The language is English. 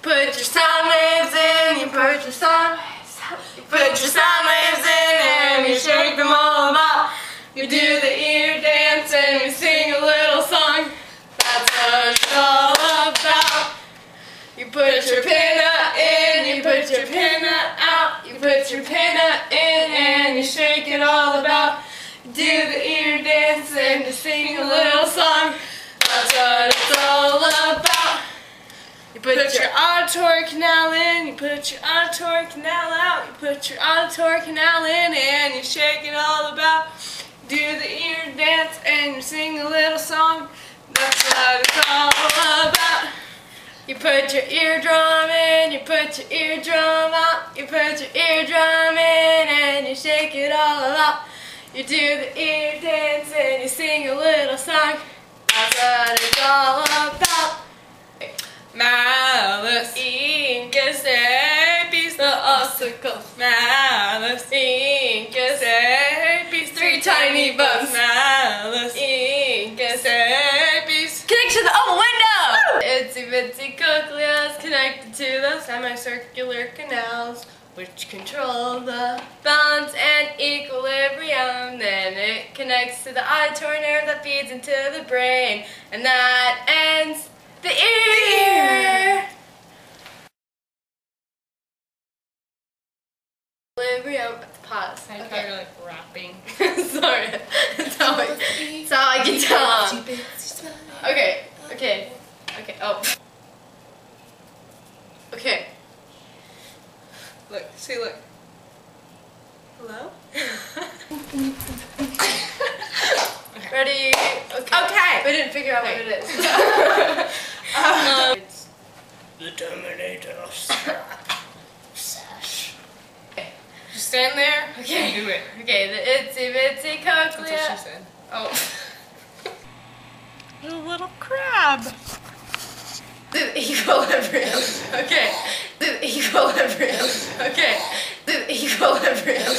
Put your sound waves in, you put your sound waves out. You put your sound waves in and you shake them all about. You do the ear dance and you sing a little song. That's what it's all about. You put your pinna in, you put your pinna out. You put your pinna in and you shake it all about. You do the ear dance and you sing a little song. That's what it's all about. You put your auditory canal in, you put your auditory canal out. You put your auditory canal in and you shake it all about. You do the ear dance and you sing a little song. That's what it's all about. You put your eardrum in, you put your eardrum out. You put your eardrum in and you shake it all out. You do the ear dance and you sing a little song. That's what it's all about. Malice incus apis, the ossicles. Malice incus apis, three tiny bugs. Malice incus apis. Connect to the open window! Itsy bitsy cochleas connected to the semicircular canals, which control the balance and equilibrium. Then it connects to the auditory nerve that feeds into the brain, and that ends the ear. Equilibrium. Pause. I thought you were like rapping. Sorry. That's how I can tell. Okay. Okay. Okay. Oh. Okay. Look. See, look. Hello? Ready? Okay. Okay. We didn't figure out what it is. It's the Terminator sash. Okay. Just stand there. Okay. Do it. Okay, the itsy bitsy cochlea. That's what she said. Oh. The little crab. The equilibrium. Okay. The equilibrium. Okay. The equilibrium.